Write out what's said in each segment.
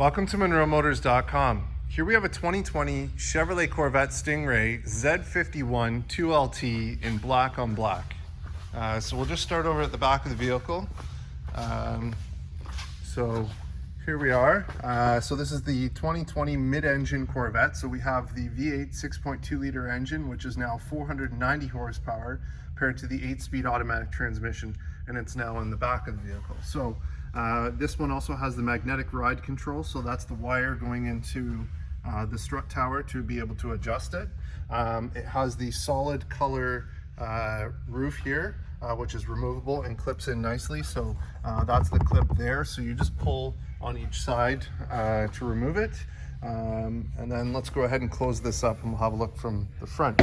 Welcome to MonroeMotors.com. Here we have a 2020 Chevrolet Corvette Stingray Z51 2LT in black on black. So we'll just start over at the back of the vehicle. So here we are. So this is the 2020 mid-engine Corvette. So we have the V8 6.2 liter engine, which is now 490 horsepower paired to the 8-speed automatic transmission, and it's now in the back of the vehicle. So this one also has the magnetic ride control, so that's the wire going into the strut tower to be able to adjust it. It has the solid color roof here, which is removable and clips in nicely. So that's the clip there. So you just pull on each side to remove it. And then let's go ahead and close this up and we'll have a look from the front.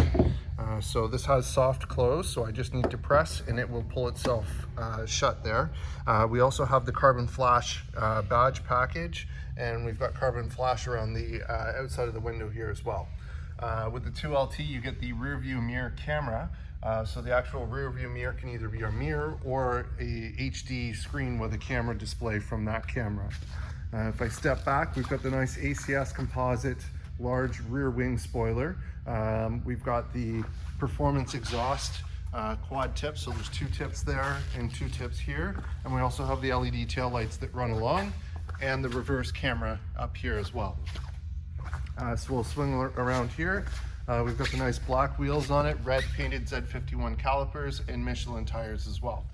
So this has soft close, so I just need to press and it will pull itself shut there. We also have the carbon flash badge package, and we've got carbon flash around the outside of the window here as well. With the 2LT, you get the rear view mirror camera. So the actual rear view mirror can either be a mirror or a HD screen with a camera display from that camera. If I step back, we've got the nice ACS composite large rear wing spoiler. We've got the performance exhaust quad tips, so there's 2 tips there and 2 tips here. And we also have the LED tail lights that run along and the reverse camera up here as well. So we'll swing around here. We've got the nice black wheels on it, red painted Z51 calipers, and Michelin tires as well.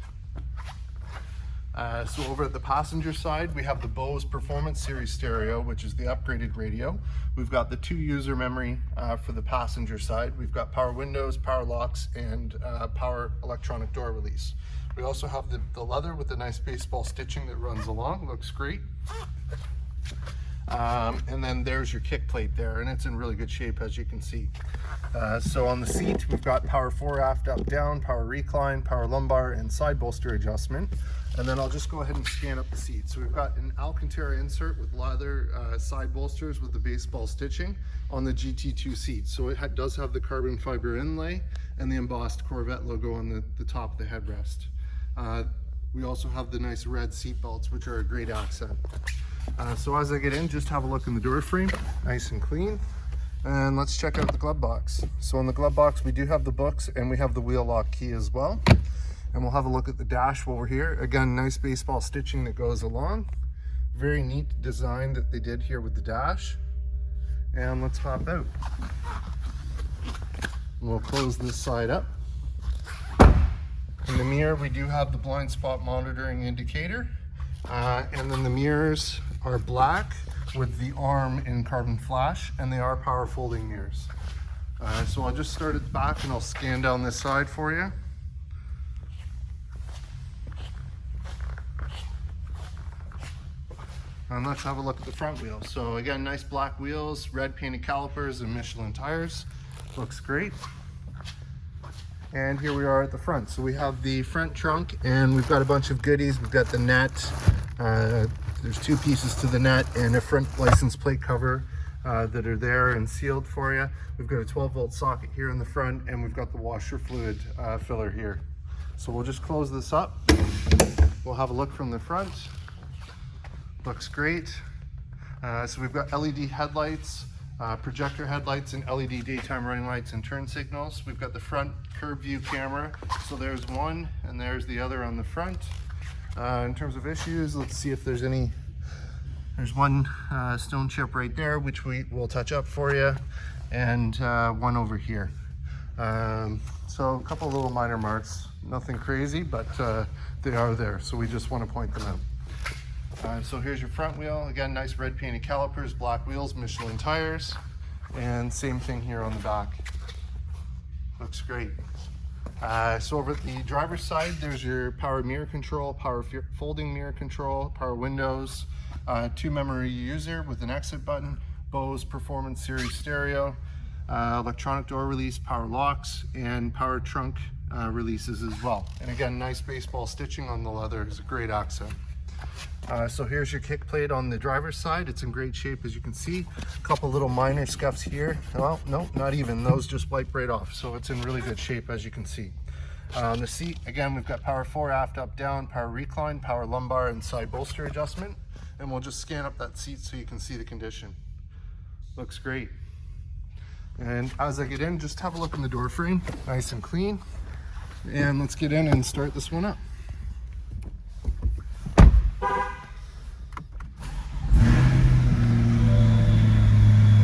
So over at the passenger side, we have the Bose Performance Series stereo, which is the upgraded radio. We've got the 2 user memory for the passenger side. We've got power windows, power locks, and power electronic door release. We also have the leather with the nice baseball stitching that runs along. Looks great. And then there's your kick plate there, and it's in really good shape, as you can see. So on the seat, we've got power fore, aft, up, down, power recline, power lumbar, and side bolster adjustment. And then I'll just go ahead and scan up the seat. So we've got an Alcantara insert with leather side bolsters with the baseball stitching on the GT2 seat. So it does have the carbon fiber inlay and the embossed Corvette logo on the top of the headrest. We also have the nice red seat belts, which are a great accent. So as I get in, just have a look in the door frame, nice and clean. And let's check out the glove box. So in the glove box, we do have the books and we have the wheel lock key as well. And we'll have a look at the dash while we're here. Again, nice baseball stitching that goes along. Very neat design that they did here with the dash. And let's hop out. And we'll close this side up. In the mirror, we do have the blind spot monitoring indicator. And then the mirrors are black with the arm in carbon flash, and they are power folding mirrors. So I'll just start at the back and I'll scan down this side for you. And let's have a look at the front wheels. So again, nice black wheels, red painted calipers, and Michelin tires. Looks great. And here we are at the front. So we have the front trunk, and we've got a bunch of goodies. We've got the net. There's 2 pieces to the net and a front license plate cover that are there and sealed for you. We've got a 12-volt socket here in the front, and we've got the washer fluid filler here. So we'll just close this up. We'll have a look from the front. Looks great. So we've got LED headlights, projector headlights, and LED daytime running lights and turn signals. We've got the front curb view camera. So there's one and there's the other on the front. In terms of issues, let's see if there's any. There's one stone chip right there, which we will touch up for you, and one over here. So a couple little minor marks, nothing crazy, but they are there. So we just want to point them out. So here's your front wheel. Again, nice red painted calipers, black wheels, Michelin tires, and same thing here on the back. Looks great. So over at the driver's side, there's your power mirror control, power folding mirror control, power windows, 2 memory user with an exit button, Bose Performance Series stereo, electronic door release, power locks, and power trunk releases as well. And again, nice baseball stitching on the leather is a great accent. So here's your kick plate on the driver's side. It's in great shape, as you can see. A couple little minor scuffs here. Well, no, not even. Those just wipe right off. So it's in really good shape, as you can see. On the seat, again, we've got power fore, aft, up, down, power recline, power lumbar, and side bolster adjustment. and we'll just scan up that seat so you can see the condition. Looks great. And as I get in, just have a look in the door frame, nice and clean. And let's get in and start this one up.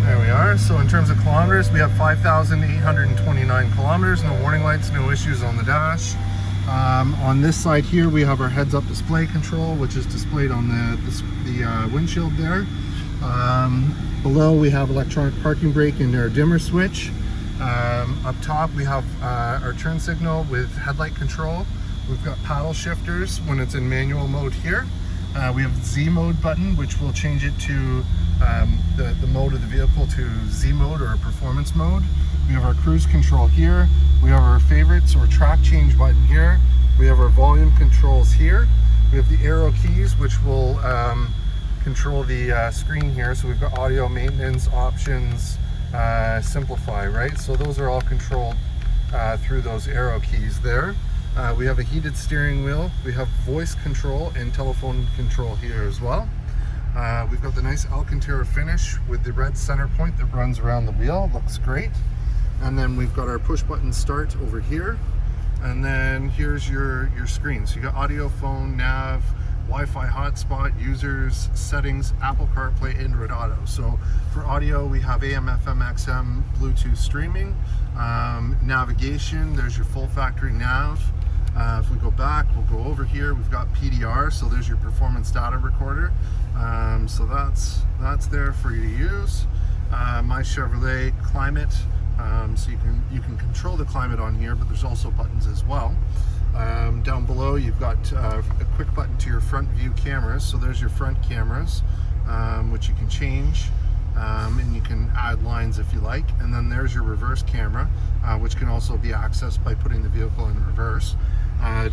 There we are. So in terms of kilometers, we have 5,829 kilometers, no warning lights, no issues on the dash. On this side here, we have our heads-up display control, which is displayed on the windshield there. Below, we have electronic parking brake and our dimmer switch. Up top, we have our turn signal with headlight control. We've got paddle shifters when it's in manual mode here. We have the Z mode button, which will change it to the mode of the vehicle to Z mode or performance mode. We have our cruise control here. We have our favorites or track change button here. We have our volume controls here. We have the arrow keys, which will control the screen here. So we've got audio, maintenance, options, simplify, right? So those are all controlled through those arrow keys there. We have a heated steering wheel. We have voice control and telephone control here as well. We've got the nice Alcantara finish with the red center point that runs around the wheel. Looks great. And then we've got our push button start over here. And then here's your screen. So you got audio, phone, nav, Wi-Fi hotspot, users, settings, Apple CarPlay, Android Auto. So for audio, we have AM, FM, XM, Bluetooth streaming, navigation. There's your full factory nav. If we go back, we'll go over here. We've got PDR, so there's your performance data recorder. So that's there for you to use. My Chevrolet climate. So you can control the climate on here, but there's also buttons as well. Down below, you've got a quick button to your front view cameras. So there's your front cameras, which you can change, and you can add lines if you like. And then there's your reverse camera, which can also be accessed by putting the vehicle in reverse.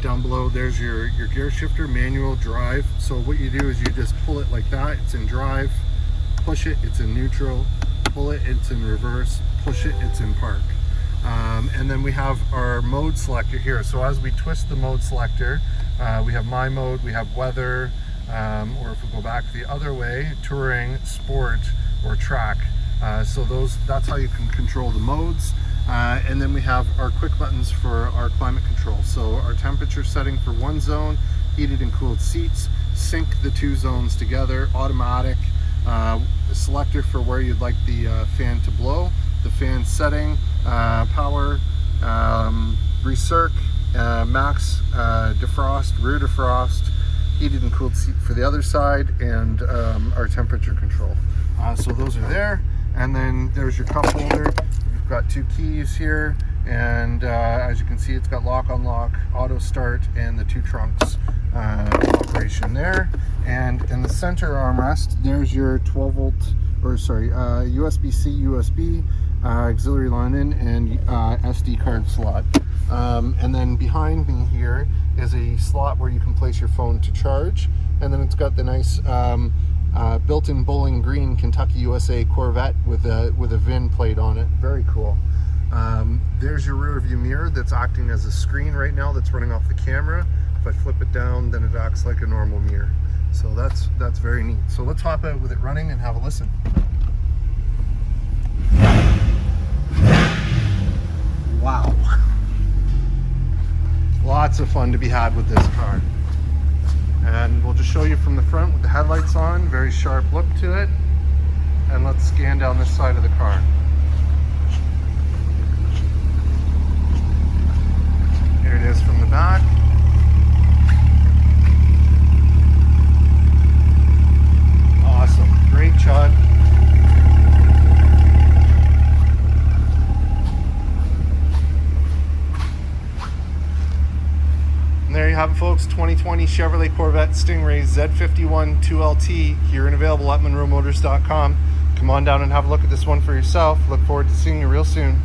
Down below, there's your gear shifter, manual, drive. So what you do is you just pull it like that. It's in drive. Push it, it's in neutral. Pull it, it's in reverse. Push it, it's in park. And then we have our mode selector here. So as we twist the mode selector, we have my mode, we have weather, or if we go back the other way, touring, sport, or track. So that's how you can control the modes. And then we have our quick buttons for our climate control. So our temperature setting for one zone, heated and cooled seats, sync the two zones together, automatic, selector for where you'd like the fan to blow, the fan setting, power, recirc, max defrost, rear defrost, heated and cooled seat for the other side, and our temperature control. So those are there. And then there's your cup holder. We've got two keys here, and as you can see, it's got lock, unlock, auto start, and the two trunks operation there. And in the center armrest, there's your 12 volt, or sorry, USB-C, USB, auxiliary line in, and SD card slot. And then behind me here is a slot where you can place your phone to charge. And then it's got the nice built-in Bowling Green Kentucky USA Corvette with a VIN plate on it. Very cool. There's your rear view mirror that's acting as a screen right now that's running off the camera. If I flip it down, then it acts like a normal mirror. So that's very neat. So let's hop out with it running and have a listen. Wow. Lots of fun to be had with this car. And we'll just show you from the front with the headlights on, very sharp look to it. And let's scan down this side of the car. Here it is from the back. Awesome, great shot. And there you have it, folks, 2020 Chevrolet Corvette Stingray Z51 2LT here and available at MonroeMotors.com. Come on down and have a look at this one for yourself. Look forward to seeing you real soon.